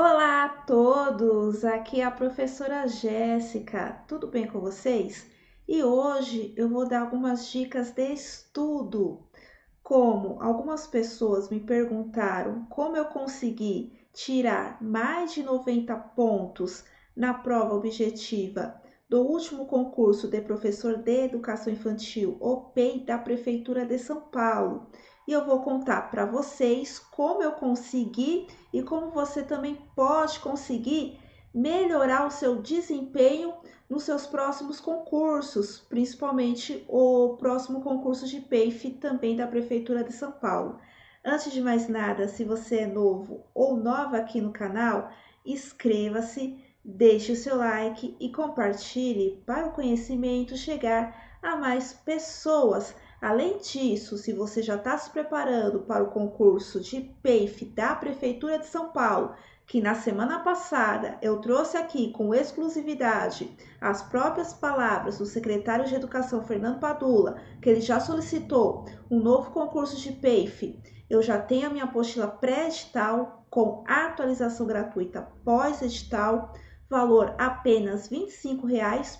Olá a todos, aqui é a professora Jéssica, tudo bem com vocês? E hoje eu vou dar algumas dicas de estudo. Como algumas pessoas me perguntaram como eu consegui tirar mais de 90 pontos na prova objetiva do último concurso de professor de educação infantil, o PEI da Prefeitura de São Paulo. E eu vou contar para vocês como eu consegui e como você também pode conseguir melhorar o seu desempenho nos seus próximos concursos, principalmente o próximo concurso de PEIF também da Prefeitura de São Paulo. Antes de mais nada, se você é novo ou nova aqui no canal, inscreva-se, deixe o seu like e compartilhe para o conhecimento chegar a mais pessoas. Além disso, se você já está se preparando para o concurso de PEIF da Prefeitura de São Paulo, que na semana passada eu trouxe aqui com exclusividade as próprias palavras do secretário de Educação, Fernando Padula, que ele já solicitou um novo concurso de PEIF, eu já tenho a minha apostila pré-edital com atualização gratuita pós-edital, valor apenas R$ 25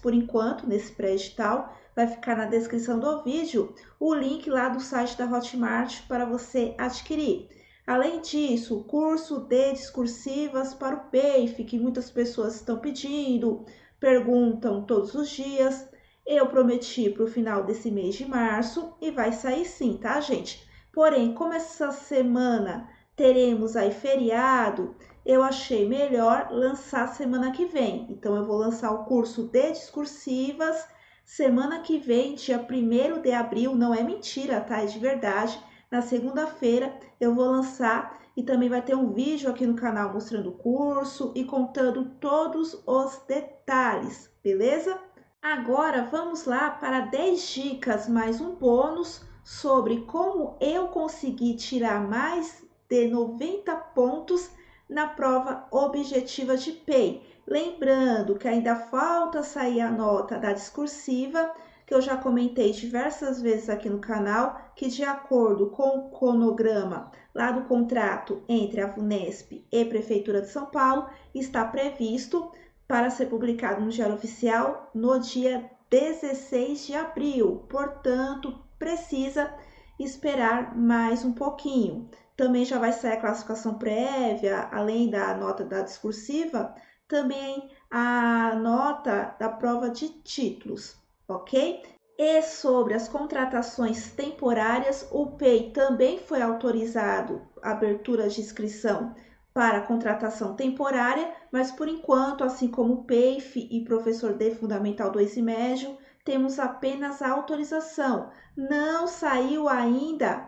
por enquanto nesse pré-edital. Vai ficar na descrição do vídeo o link lá do site da Hotmart para você adquirir. Além disso, o curso de discursivas para o PEIF, que muitas pessoas estão pedindo, perguntam todos os dias. Eu prometi para o final desse mês de março e vai sair sim, tá, gente? Porém, como essa semana teremos aí feriado, eu achei melhor lançar semana que vem. Então, eu vou lançar o curso de discursivas semana que vem, dia 1º de abril, não é mentira, tá? É de verdade. Na segunda-feira eu vou lançar e também vai ter um vídeo aqui no canal mostrando o curso e contando todos os detalhes, beleza? Agora vamos lá para 10 dicas mais um bônus sobre como eu consegui tirar mais de 90 pontos na prova objetiva de PEI. Lembrando que ainda falta sair a nota da discursiva, que eu já comentei diversas vezes aqui no canal, que de acordo com o cronograma lá do contrato entre a VUNESP e Prefeitura de São Paulo, está previsto para ser publicado no Diário Oficial no dia 16 de abril. Portanto, precisa esperar mais um pouquinho. Também já vai sair a classificação prévia, além da nota da discursiva, também a nota da prova de títulos, ok? E sobre as contratações temporárias, o PEI também foi autorizado a abertura de inscrição para contratação temporária, mas por enquanto, assim como o PEIF e professor de Fundamental 2 e médio, temos apenas a autorização. Não saiu ainda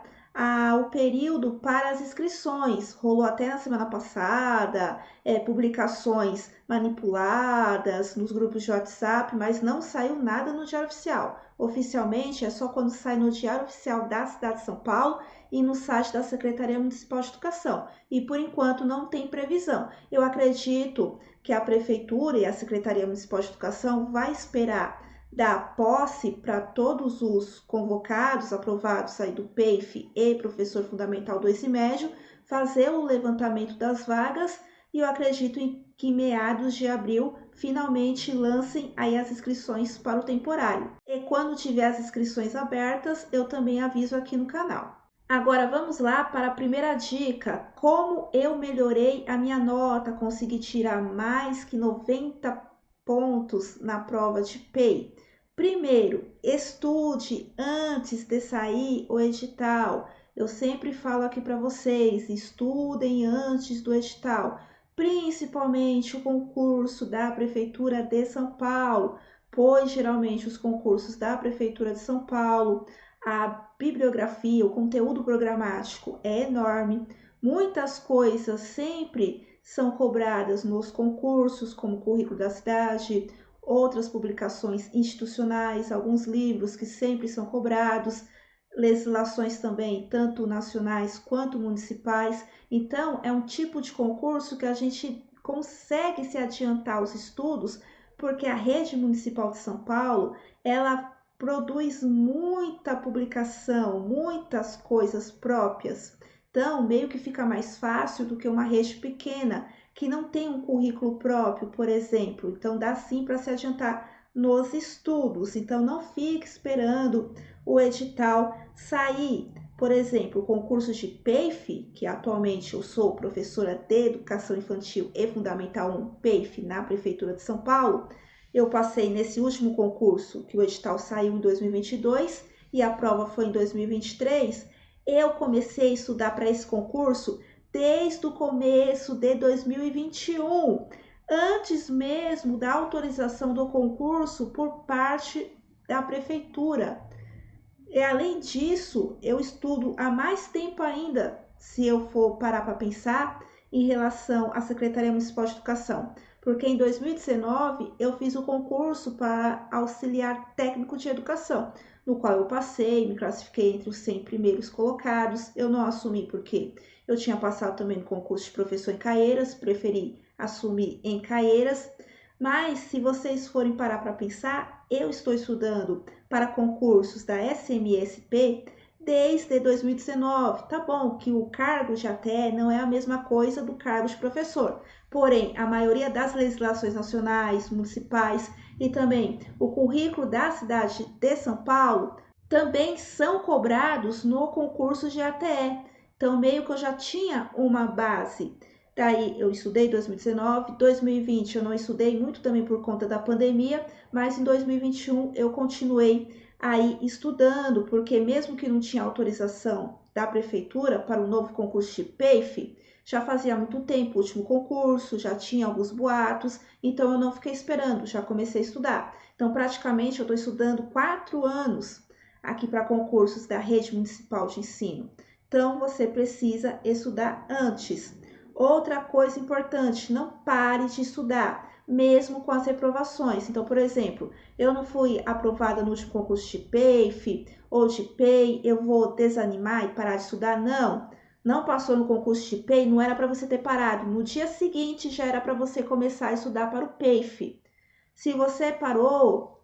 o período para as inscrições. Rolou até na semana passada, publicações manipuladas nos grupos de WhatsApp, mas não saiu nada no Diário Oficial. Oficialmente é só quando sai no Diário Oficial da cidade de São Paulo e no site da Secretaria Municipal de Educação. E por enquanto não tem previsão. Eu acredito que a Prefeitura e a Secretaria Municipal de Educação vai esperar dar posse para todos os convocados, aprovados aí do PEIF e professor fundamental 2 e médio, fazer o levantamento das vagas e eu acredito que em meados de abril finalmente lancem aí as inscrições para o temporário. E quando tiver as inscrições abertas, eu também aviso aqui no canal. Agora vamos lá para a primeira dica, como eu melhorei a minha nota, consegui tirar mais que 90 pontos na prova de PEI. Primeiro, estude antes de sair o edital. Eu sempre falo aqui para vocês, estudem antes do edital, principalmente o concurso da Prefeitura de São Paulo, pois geralmente os concursos da Prefeitura de São Paulo, a bibliografia, o conteúdo programático é enorme, muitas coisas sempre são cobradas nos concursos, como o currículo da cidade, outras publicações institucionais, alguns livros que sempre são cobrados, legislações também, tanto nacionais quanto municipais. Então, é um tipo de concurso que a gente consegue se adiantar os estudos, porque a rede municipal de São Paulo, ela produz muita publicação, muitas coisas próprias. Então, meio que fica mais fácil do que uma rede pequena, que não tem um currículo próprio, por exemplo, então dá sim para se adiantar nos estudos. Então não fique esperando o edital sair. Por exemplo, o concurso de PEIF, que atualmente eu sou professora de Educação Infantil e Fundamental 1 PEIF na Prefeitura de São Paulo, eu passei nesse último concurso, que o edital saiu em 2022 e a prova foi em 2023. Eu comecei a estudar para esse concurso desde o começo de 2021, antes mesmo da autorização do concurso por parte da prefeitura. E além disso, eu estudo há mais tempo ainda, se eu for parar para pensar, em relação à Secretaria Municipal de Educação, porque em 2019 eu fiz o concurso para auxiliar técnico de educação, no qual eu passei, me classifiquei entre os 100 primeiros colocados. Eu não assumi porque eu tinha passado também no concurso de professor em Caieiras, preferi assumir em Caieiras. Mas se vocês forem parar para pensar, eu estou estudando para concursos da SMSP desde 2019. Tá bom que o cargo de ATE não é a mesma coisa do cargo de professor, porém a maioria das legislações nacionais, municipais e também o currículo da cidade de São Paulo também são cobrados no concurso de ATE. Então meio que eu já tinha uma base. Daí eu estudei 2019, 2020 eu não estudei muito também por conta da pandemia, mas em 2021 eu continuei aí estudando, porque mesmo que não tinha autorização da prefeitura para o novo concurso de PEIF, já fazia muito tempo o último concurso, já tinha alguns boatos, então eu não fiquei esperando, já comecei a estudar. Então praticamente eu estou estudando 4 anos aqui para concursos da rede municipal de ensino. Então você precisa estudar antes. Outra coisa importante, não pare de estudar, mesmo com as reprovações. Então, por exemplo, eu não fui aprovada no último concurso de PEIF ou de PEI, eu vou desanimar e parar de estudar? Não. Não passou no concurso de PEI, não era para você ter parado. No dia seguinte já era para você começar a estudar para o PEIF. Se você parou,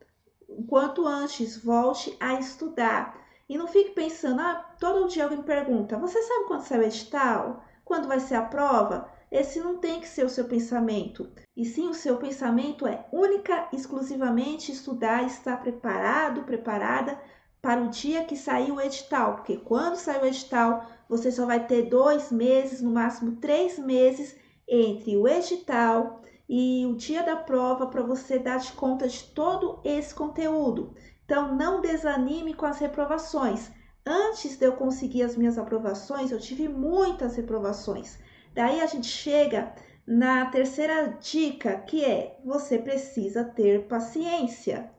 quanto antes, volte a estudar. E não fique pensando, todo dia alguém me pergunta, você sabe quando sai o edital? Quando vai ser a prova? Esse não tem que ser o seu pensamento. E sim, o seu pensamento é única, exclusivamente estudar, estar preparado, preparada para o dia que sair o edital. Porque quando sair o edital, você só vai ter 2 meses, no máximo 3 meses, entre o edital e o dia da prova para você dar de conta de todo esse conteúdo. Então, não desanime com as reprovações. Antes de eu conseguir as minhas aprovações, eu tive muitas reprovações. Daí a gente chega na terceira dica, que é: você precisa ter paciência.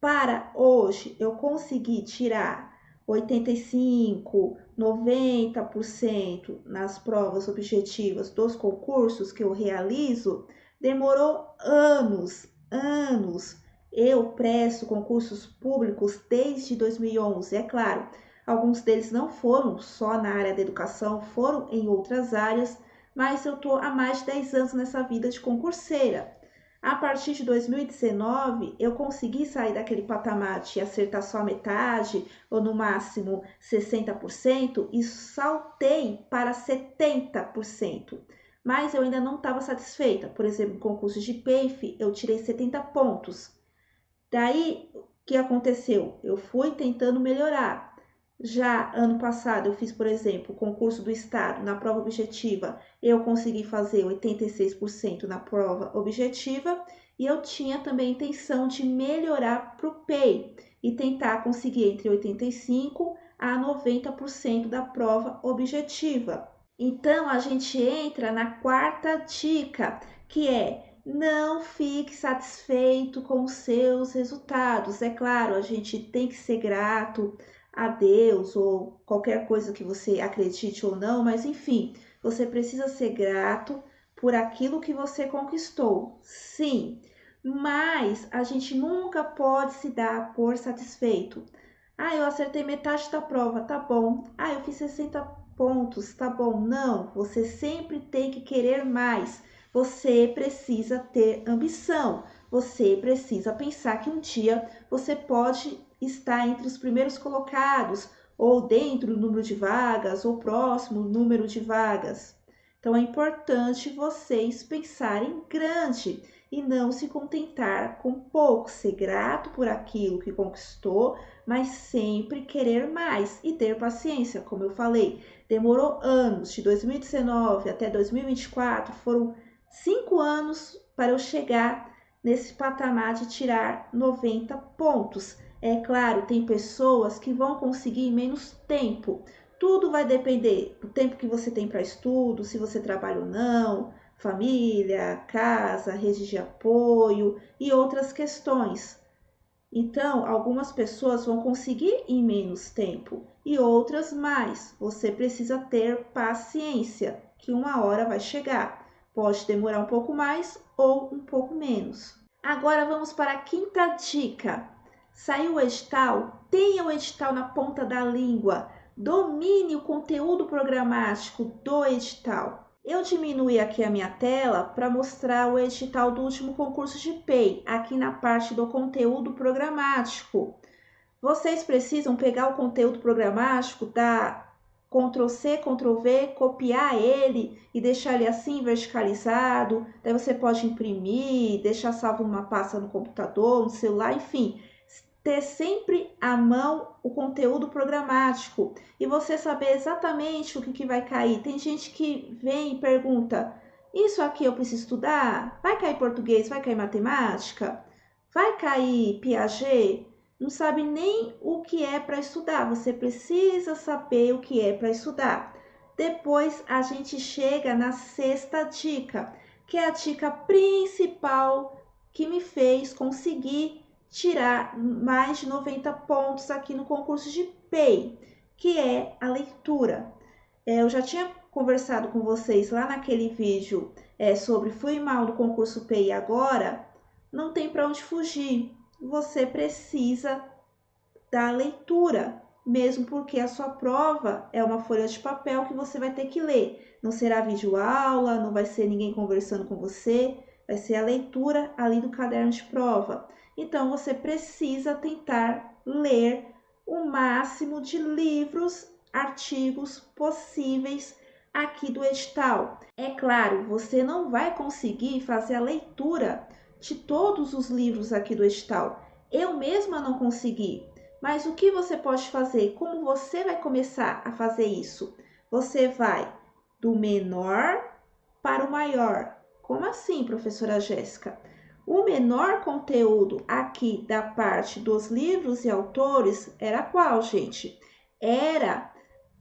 Para hoje eu conseguir tirar 85, 90% nas provas objetivas dos concursos que eu realizo, demorou anos. Eu presto concursos públicos desde 2011, é claro. Alguns deles não foram só na área da educação, foram em outras áreas, mas eu estou há mais de 10 anos nessa vida de concurseira. A partir de 2019, eu consegui sair daquele patamar de acertar só metade, ou no máximo 60%, e saltei para 70%. Mas eu ainda não estava satisfeita. Por exemplo, no concurso de PEIF, eu tirei 70 pontos. Daí, o que aconteceu? Eu fui tentando melhorar. Já ano passado eu fiz, por exemplo, o concurso do estado na prova objetiva, eu consegui fazer 86% na prova objetiva e eu tinha também a intenção de melhorar para o PEI e tentar conseguir entre 85% a 90% da prova objetiva. Então a gente entra na quarta dica, que é: não fique satisfeito com os seus resultados. É claro, a gente tem que ser grato a Deus ou qualquer coisa que você acredite ou não, mas enfim, você precisa ser grato por aquilo que você conquistou. Sim, mas a gente nunca pode se dar por satisfeito. Eu acertei metade da prova, tá bom. Eu fiz 60 pontos, tá bom. Não, você sempre tem que querer mais. Você precisa ter ambição. Você precisa pensar que um dia você pode estar entre os primeiros colocados, ou dentro do número de vagas, ou próximo número de vagas. Então é importante vocês pensarem grande e não se contentar com pouco, ser grato por aquilo que conquistou, mas sempre querer mais e ter paciência, como eu falei. Demorou anos, de 2019 até 2024, foram 5 anos para eu chegar nesse patamar de tirar 90 pontos. É claro, tem pessoas que vão conseguir em menos tempo. Tudo vai depender do tempo que você tem para estudo, se você trabalha ou não, família, casa, rede de apoio e outras questões. Então, algumas pessoas vão conseguir em menos tempo e outras mais. Você precisa ter paciência, que uma hora vai chegar. Pode demorar um pouco mais ou um pouco menos. Agora vamos para a quinta dica. Saiu o edital? Tenha o edital na ponta da língua. Domine o conteúdo programático do edital. Eu diminuí aqui a minha tela para mostrar o edital do último concurso de PEI, aqui na parte do conteúdo programático. Vocês precisam pegar o conteúdo programático, dar Ctrl+C, Ctrl+V, copiar ele e deixar ele assim verticalizado. Daí você pode imprimir, deixar salvo numa pasta no computador, no celular, enfim. Ter sempre à mão o conteúdo programático e você saber exatamente o que vai cair. Tem gente que vem e pergunta: isso aqui eu preciso estudar? Vai cair português? Vai cair matemática? Vai cair Piaget? Não sabe nem o que é para estudar. Você precisa saber o que é para estudar. Depois a gente chega na sexta dica, que é a dica principal que me fez conseguir tirar mais de 90 pontos aqui no concurso de PEI, que é a leitura. Eu já tinha conversado com vocês lá naquele vídeo sobre fui mal no concurso PEI agora, não tem para onde fugir. Você precisa da leitura, mesmo porque a sua prova é uma folha de papel que você vai ter que ler. Não será videoaula, não vai ser ninguém conversando com você, vai ser a leitura ali do caderno de prova. Então você precisa tentar ler o máximo de livros, artigos possíveis aqui do edital. É claro, você não vai conseguir fazer a leitura de todos os livros aqui do edital. Eu mesma não consegui. Mas o que você pode fazer? Como você vai começar a fazer isso? Você vai do menor para o maior. Como assim, professora Jéssica? O menor conteúdo aqui da parte dos livros e autores era qual, gente? Era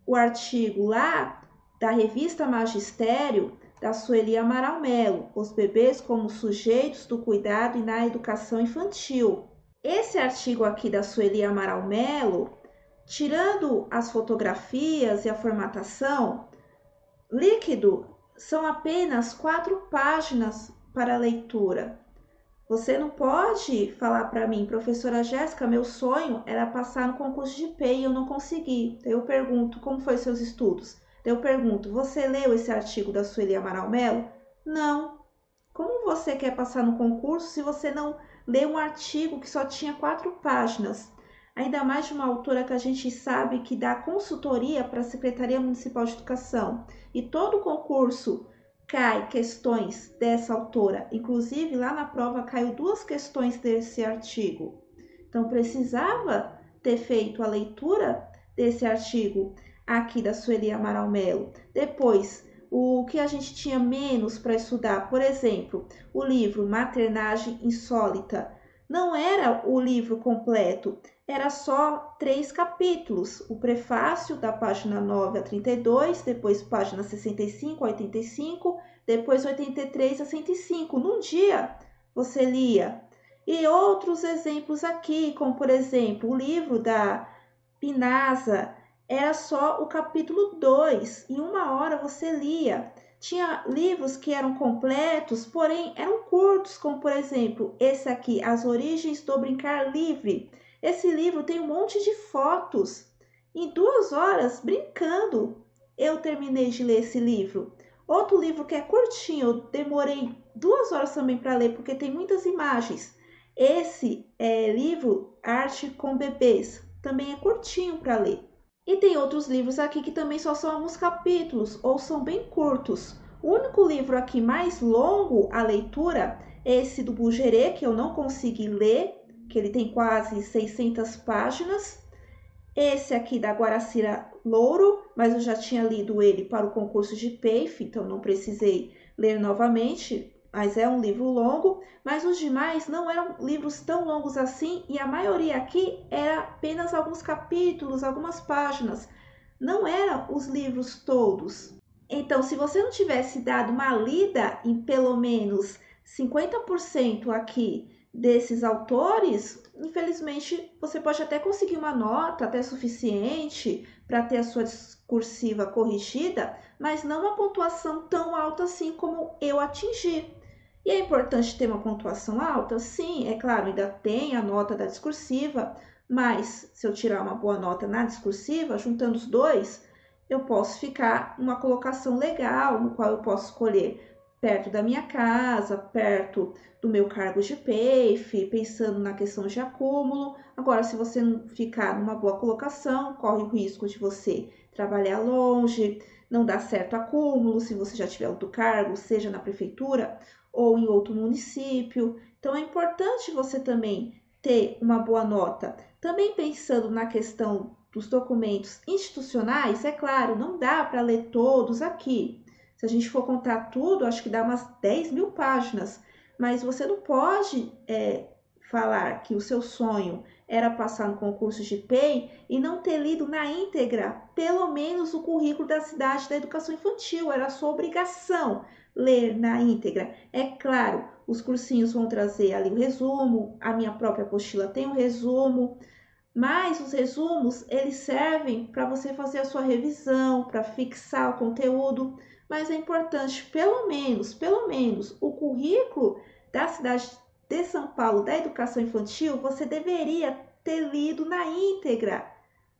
o artigo lá da revista Magistério, da Sueli Amaral Melo, Os Bebês como Sujeitos do Cuidado e na Educação Infantil. Esse artigo aqui da Sueli Amaral Melo, tirando as fotografias e a formatação, líquido, são apenas 4 páginas para leitura. Você não pode falar para mim, professora Jéssica, meu sonho era passar no concurso de PEI e eu não consegui. Eu pergunto, como foi seus estudos? Eu pergunto, você leu esse artigo da Sueli Amaral Melo? Não. Como você quer passar no concurso se você não lê um artigo que só tinha 4 páginas? Ainda mais de uma autora que a gente sabe que dá consultoria para a Secretaria Municipal de Educação. E todo concurso cai questões dessa autora. Inclusive, lá na prova caiu 2 questões desse artigo. Então, precisava ter feito a leitura desse artigo aqui da Sueli Amaral Melo. Depois, o que a gente tinha menos para estudar, por exemplo, o livro Maternagem Insólita. Não era o livro completo, era só 3 capítulos. O prefácio da página 9 a 32, depois página 65 a 85, depois 83 a 105. Num dia você lia. E outros exemplos aqui, como por exemplo, o livro da Pinasa, era só o capítulo 2. Em 1 hora você lia. Tinha livros que eram completos, porém eram curtos, como por exemplo, esse aqui, As Origens do Brincar Livre. Esse livro tem um monte de fotos. Em 2 horas, brincando, eu terminei de ler esse livro. Outro livro que é curtinho, eu demorei 2 horas também para ler, porque tem muitas imagens. Esse livro, Arte com Bebês, também é curtinho para ler. E tem outros livros aqui que também só são alguns capítulos ou são bem curtos. O único livro aqui mais longo, a leitura, é esse do Bugerê, que eu não consegui ler, que ele tem quase 600 páginas. Esse aqui da Guaracira Louro, mas eu já tinha lido ele para o concurso de PEIF, então não precisei ler novamente, mas é um livro longo. Mas os demais não eram livros tão longos assim e a maioria aqui era apenas alguns capítulos, algumas páginas. Não eram os livros todos. Então, se você não tivesse dado uma lida em pelo menos 50% aqui desses autores, infelizmente você pode até conseguir uma nota até suficiente para ter a sua discursiva corrigida, mas não uma pontuação tão alta assim como eu atingi. E é importante ter uma pontuação alta? Sim, é claro, ainda tem a nota da discursiva, mas se eu tirar uma boa nota na discursiva, juntando os dois, eu posso ficar numa colocação legal, no qual eu posso escolher perto da minha casa, perto do meu cargo de PEIF, pensando na questão de acúmulo. Agora, se você não ficar numa boa colocação, corre o risco de você trabalhar longe, não dar certo acúmulo, se você já tiver outro cargo, seja na prefeitura ou em outro município. Então, é importante você também ter uma boa nota. Também pensando na questão dos documentos institucionais, é claro, não dá para ler todos aqui. Se a gente for contar tudo, acho que dá umas 10.000 páginas. Mas você não pode falar que o seu sonho era passar no concurso de PEI e não ter lido na íntegra, pelo menos o currículo da cidade da educação infantil. Era a sua obrigação ler na íntegra. É claro, os cursinhos vão trazer ali o resumo, a minha própria apostila tem um resumo, mas os resumos, eles servem para você fazer a sua revisão, para fixar o conteúdo, mas é importante, pelo menos, o currículo da cidade de São Paulo da educação infantil, você deveria ter lido na íntegra,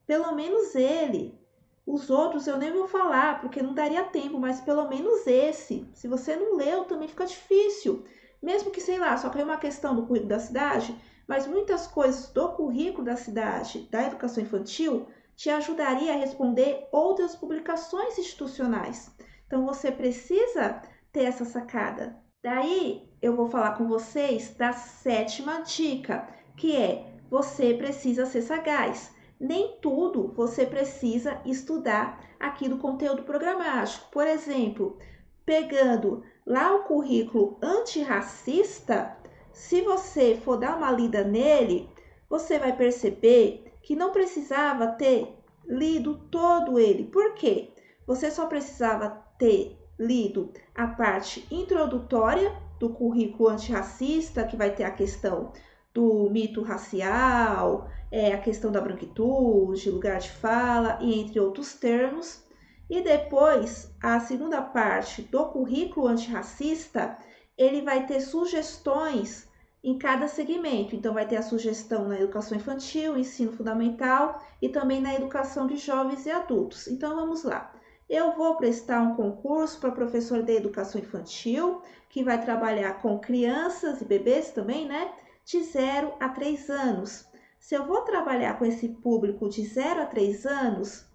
pelo menos ele. Os outros eu nem vou falar, porque não daria tempo, mas pelo menos esse. Se você não leu, também fica difícil. Mesmo que, sei lá, só caiu uma questão do currículo da cidade, mas muitas coisas do currículo da cidade, da educação infantil, te ajudaria a responder outras publicações institucionais. Então, você precisa ter essa sacada. Daí, eu vou falar com vocês da 7ª dica, que é você precisa ser sagaz. Nem tudo você precisa estudar aqui do conteúdo programático. Por exemplo, pegando lá o currículo antirracista, se você for dar uma lida nele, você vai perceber que não precisava ter lido todo ele. Por quê? Você só precisava ter lido a parte introdutória do currículo antirracista, que vai ter a questão do mito racial, a questão da branquitude, lugar de fala e entre outros termos. E depois, a segunda parte do currículo antirracista, ele vai ter sugestões em cada segmento. Então, vai ter a sugestão na educação infantil, ensino fundamental e também na educação de jovens e adultos. Então, vamos lá. Eu vou prestar um concurso para professor de educação infantil, que vai trabalhar com crianças e bebês também, né? De 0 a 3 anos. Se eu vou trabalhar com esse público de 0 a 3 anos,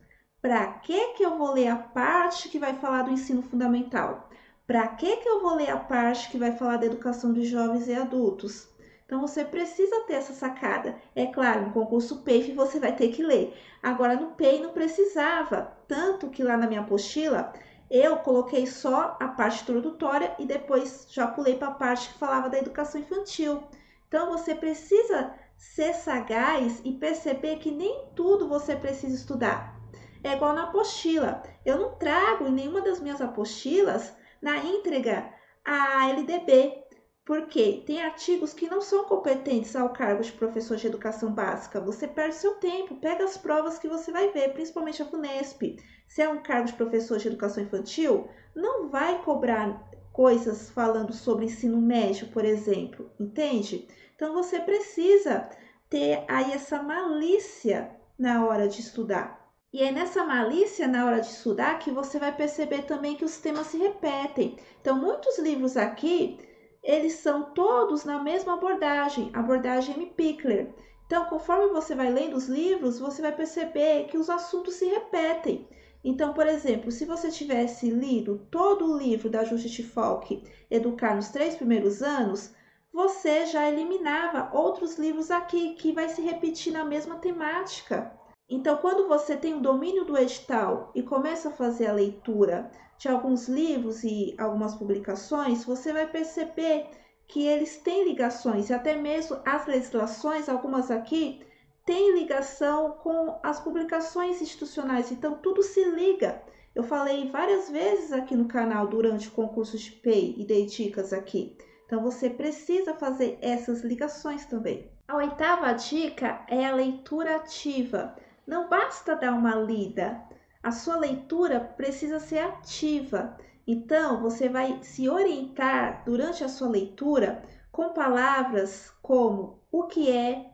para que eu vou ler a parte que vai falar do ensino fundamental? Para que eu vou ler a parte que vai falar da educação de jovens e adultos? Então, você precisa ter essa sacada. É claro, no concurso PEIF você vai ter que ler. Agora, no PEI não precisava. Tanto que lá na minha apostila, eu coloquei só a parte introdutória e depois já pulei para a parte que falava da educação infantil. Então, você precisa ser sagaz e perceber que nem tudo você precisa estudar. É igual na apostila. Eu não trago em nenhuma das minhas apostilas, na íntegra, a LDB, porque tem artigos que não são competentes ao cargo de professor de educação básica. Você perde seu tempo, pega as provas que você vai ver, principalmente a FUNESP. Se é um cargo de professor de educação infantil, não vai cobrar coisas falando sobre ensino médio, por exemplo, entende? Então, você precisa ter aí essa malícia na hora de estudar. E é nessa malícia na hora de estudar que você vai perceber também que os temas se repetem. Então, muitos livros aqui, eles são todos na mesma abordagem M. Pickler. Então, conforme você vai lendo os livros, você vai perceber que os assuntos se repetem. Então, por exemplo, se você tivesse lido todo o livro da Judith Falk, Educar nos 3 primeiros anos, você já eliminava outros livros aqui que vai se repetir na mesma temática. Então, quando você tem o domínio do edital e começa a fazer a leitura de alguns livros e algumas publicações, você vai perceber que eles têm ligações e até mesmo as legislações, algumas aqui, têm ligação com as publicações institucionais, então tudo se liga. Eu falei várias vezes aqui no canal durante o concurso de PEI e dei dicas aqui. Então você precisa fazer essas ligações também. A oitava dica é a leitura ativa. Não basta dar uma lida, a sua leitura precisa ser ativa. Então, você vai se orientar durante a sua leitura com palavras como o que é,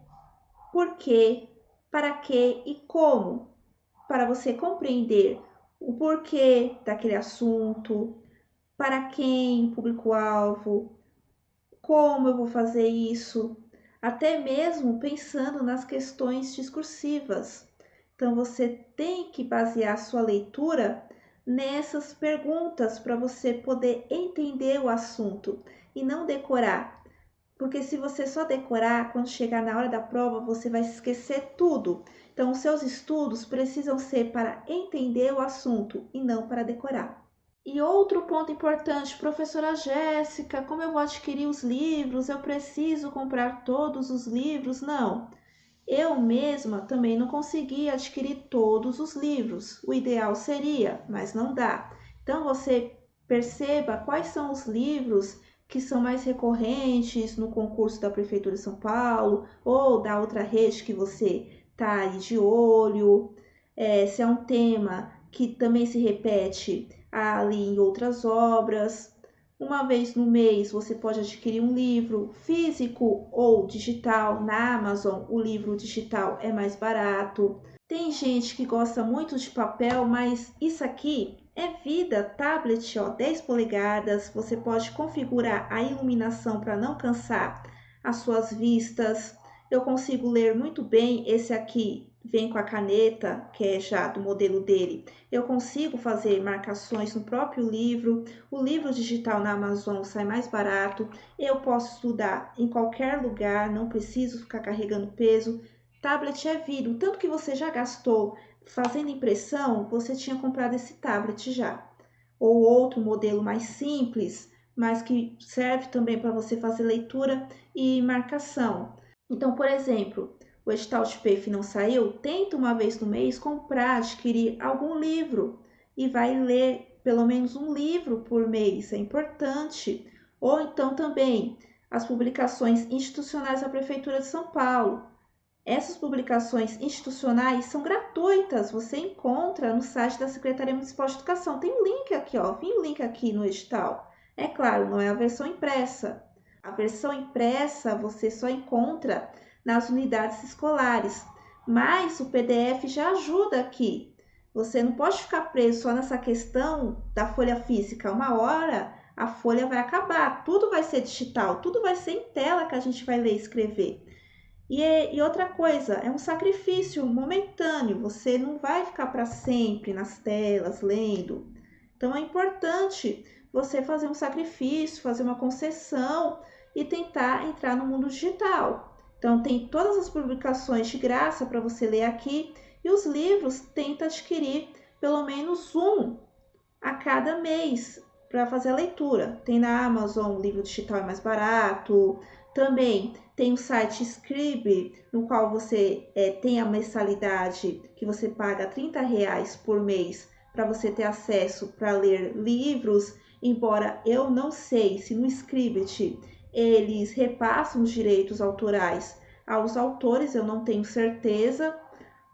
por quê, para quê e como, para você compreender o porquê daquele assunto, para quem, público-alvo, como eu vou fazer isso, até mesmo pensando nas questões discursivas. Então, você tem que basear sua leitura nessas perguntas para você poder entender o assunto e não decorar. Porque se você só decorar, quando chegar na hora da prova, você vai esquecer tudo. Então, os seus estudos precisam ser para entender o assunto e não para decorar. E outro ponto importante, professora Jéssica, como eu vou adquirir os livros? Eu preciso comprar todos os livros? Não. Eu mesma também não consegui adquirir todos os livros. O ideal seria, mas não dá. Então você perceba quais são os livros que são mais recorrentes no concurso da Prefeitura de São Paulo ou da outra rede que você está aí de olho. Se é um tema que também se repete ali em outras obras. Uma vez no mês você pode adquirir um livro físico ou digital. Na Amazon, o livro digital é mais barato. Tem gente que gosta muito de papel, mas isso aqui é vida, tablet, ó, 10 polegadas. Você pode configurar a iluminação para não cansar as suas vistas. Eu consigo ler muito bem. Esse aqui vem com a caneta, que é já do modelo dele. Eu consigo fazer marcações no próprio livro. O livro digital na Amazon sai mais barato. Eu posso estudar em qualquer lugar, não preciso ficar carregando peso. Tablet é vida. O tanto que você já gastou fazendo impressão, você tinha comprado esse tablet já. Ou outro modelo mais simples, mas que serve também para você fazer leitura e marcação. Então, por exemplo, o edital de PEF não saiu, tenta uma vez no mês comprar, adquirir algum livro e vai ler pelo menos um livro por mês, é importante. Ou então também as publicações institucionais da Prefeitura de São Paulo. Essas publicações institucionais são gratuitas, você encontra no site da Secretaria Municipal de Educação. Tem um link aqui, ó, vem o link aqui no edital. É claro, não é a versão impressa. A versão impressa você só encontra nas unidades escolares, mas o PDF já ajuda aqui. Você não pode ficar preso só nessa questão da folha física. Uma hora a folha vai acabar, tudo vai ser digital, tudo vai ser em tela que a gente vai ler e escrever. E outra coisa, é um sacrifício momentâneo, você não vai ficar para sempre nas telas lendo. Então é importante você fazer um sacrifício, fazer uma concessão e tentar entrar no mundo digital. Então tem todas as publicações de graça para você ler aqui e os livros tenta adquirir pelo menos um a cada mês para fazer a leitura. Tem na Amazon, o livro digital é mais barato. Também tem o site Scribd, no qual você tem a mensalidade que você paga R$ 30 por mês para você ter acesso para ler livros. Embora eu não sei se no Scribd eles repassam os direitos autorais aos autores, eu não tenho certeza,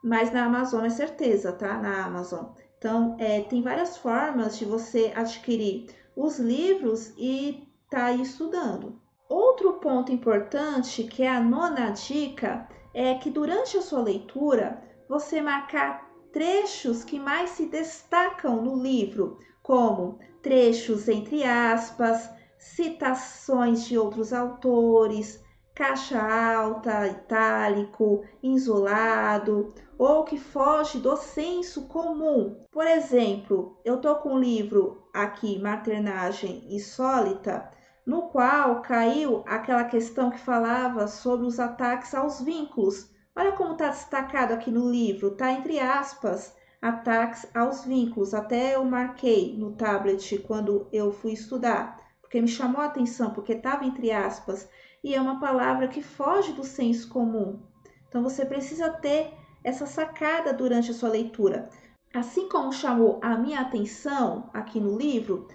mas na Amazon é certeza, tá? Na Amazon. Então, tem várias formas de você adquirir os livros e tá aí estudando. Outro ponto importante, que é a nona dica, é que durante a sua leitura, você marcar trechos que mais se destacam no livro, como trechos entre aspas, citações de outros autores, caixa alta, itálico, isolado ou que foge do senso comum. Por exemplo, eu tô com um livro aqui, Maternagem Insólita, no qual caiu aquela questão que falava sobre os ataques aos vínculos. Olha como está destacado aqui no livro, está entre aspas, ataques aos vínculos. Até eu marquei no tablet quando eu fui estudar, porque me chamou a atenção, porque estava entre aspas e é uma palavra que foge do senso comum. Então você precisa ter essa sacada durante a sua leitura. Assim como chamou a minha atenção aqui no livro,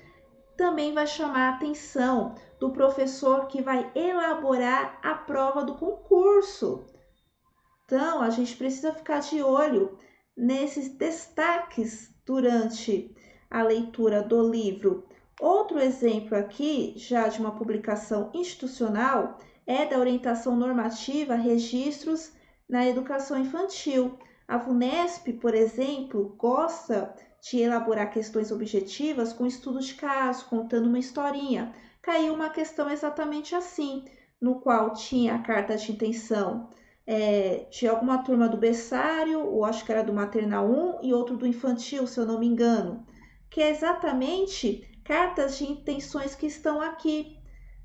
também vai chamar a atenção do professor que vai elaborar a prova do concurso. Então, a gente precisa ficar de olho nesses destaques durante a leitura do livro. Outro exemplo aqui, já de uma publicação institucional, é da orientação normativa registros na educação infantil. A VUNESP, por exemplo, gosta de elaborar questões objetivas com estudo de caso, contando uma historinha. Caiu uma questão exatamente assim, no qual tinha a carta de intenção de alguma turma do berçário, ou acho que era do maternal 1 e outro do infantil, se eu não me engano, que é exatamente cartas de intenções que estão aqui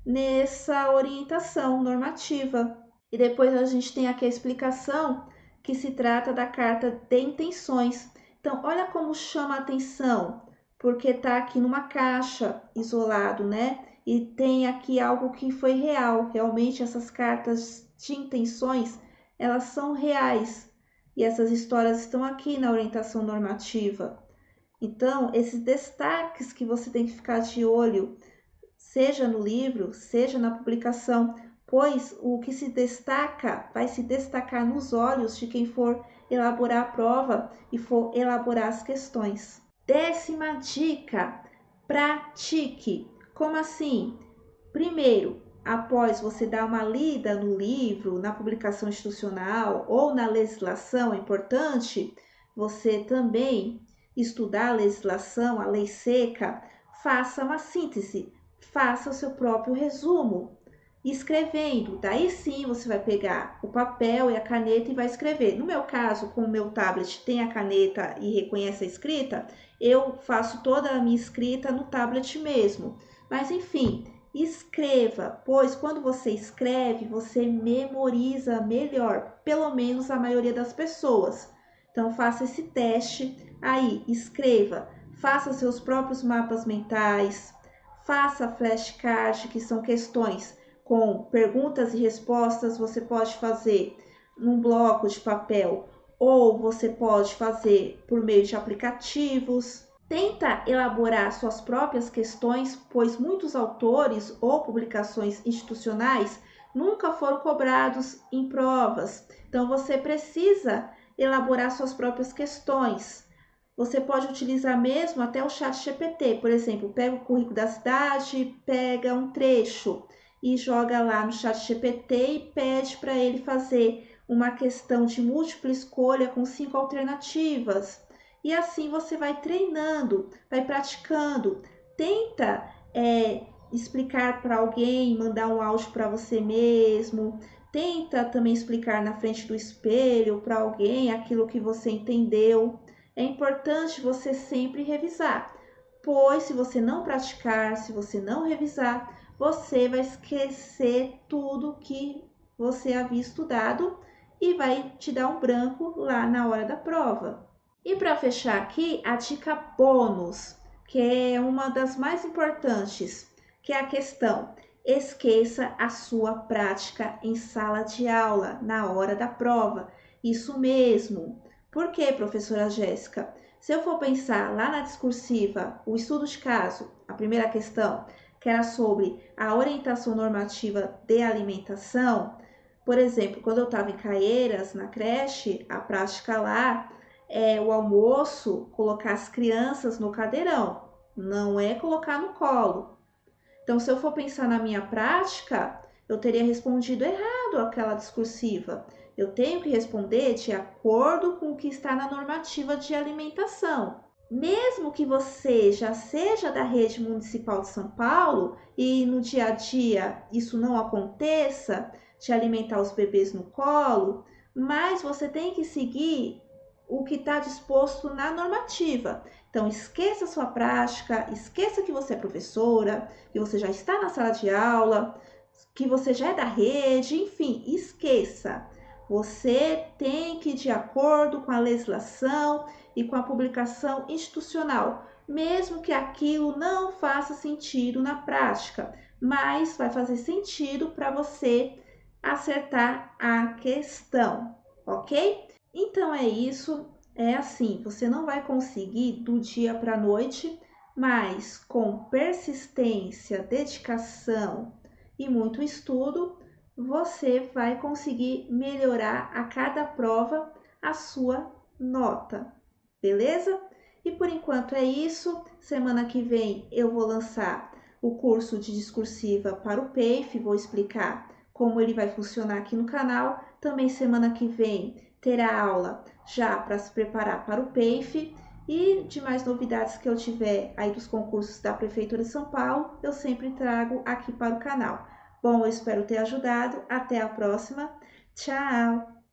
nessa orientação normativa. E depois a gente tem aqui a explicação que se trata da carta de intenções. Então, olha como chama a atenção, porque está aqui numa caixa isolado, né? E tem aqui algo que foi real. Realmente essas cartas de intenções, elas são reais. E essas histórias estão aqui na orientação normativa. Então, esses destaques que você tem que ficar de olho, seja no livro, seja na publicação, pois o que se destaca vai se destacar nos olhos de quem for elaborar a prova e for elaborar as questões. 10ª dica: pratique. Como assim? Primeiro, após você dar uma lida no livro, na publicação institucional ou na legislação, é importante você também estudar a legislação, a lei seca, faça uma síntese, faça o seu próprio resumo, escrevendo. Daí sim você vai pegar o papel e a caneta e vai escrever. No meu caso, como o meu tablet tem a caneta e reconhece a escrita, eu faço toda a minha escrita no tablet mesmo. Mas enfim, escreva, pois quando você escreve, você memoriza melhor, pelo menos a maioria das pessoas. Então faça esse teste aí, escreva, faça seus próprios mapas mentais, faça flashcard, que são questões com perguntas e respostas, você pode fazer num bloco de papel ou você pode fazer por meio de aplicativos. Tenta elaborar suas próprias questões, pois muitos autores ou publicações institucionais nunca foram cobrados em provas. Então você precisa elaborar suas próprias questões. Você pode utilizar mesmo até o chat GPT, por exemplo, pega o currículo da cidade, pega um trecho e joga lá no chat GPT e pede para ele fazer uma questão de múltipla escolha com 5 alternativas. E assim você vai treinando, vai praticando. Tenta explicar para alguém, mandar um áudio para você mesmo. Tenta também explicar na frente do espelho para alguém aquilo que você entendeu. É importante você sempre revisar, pois se você não praticar, se você não revisar, você vai esquecer tudo que você havia estudado e vai te dar um branco lá na hora da prova. E para fechar aqui, a dica bônus, que é uma das mais importantes, que é a questão: esqueça a sua prática em sala de aula na hora da prova. Isso mesmo. Por quê, professora Jéssica? Se eu for pensar lá na discursiva, o estudo de caso, a primeira questão, que era sobre a orientação normativa de alimentação, por exemplo, quando eu estava em Caieiras, na creche, a prática lá é o almoço, colocar as crianças no cadeirão, não é colocar no colo. Então, se eu for pensar na minha prática, eu teria respondido errado aquela discursiva. Eu tenho que responder de acordo com o que está na normativa de alimentação. Mesmo que você já seja da rede municipal de São Paulo e no dia a dia isso não aconteça, de alimentar os bebês no colo, mas você tem que seguir o que está disposto na normativa. Então, esqueça sua prática, esqueça que você é professora, que você já está na sala de aula, que você já é da rede, enfim, esqueça. Você tem que ir de acordo com a legislação e com a publicação institucional, mesmo que aquilo não faça sentido na prática, mas vai fazer sentido para você acertar a questão, ok? Então é isso, é assim, você não vai conseguir do dia para a noite, mas com persistência, dedicação e muito estudo, você vai conseguir melhorar a cada prova a sua nota, beleza? E por enquanto é isso. Semana que vem eu vou lançar o curso de discursiva para o PEIF, vou explicar como ele vai funcionar aqui no canal. Também semana que vem terá aula já para se preparar para o PEIF e de mais novidades que eu tiver aí dos concursos da Prefeitura de São Paulo, eu sempre trago aqui para o canal. Bom, eu espero ter ajudado. Até a próxima. Tchau!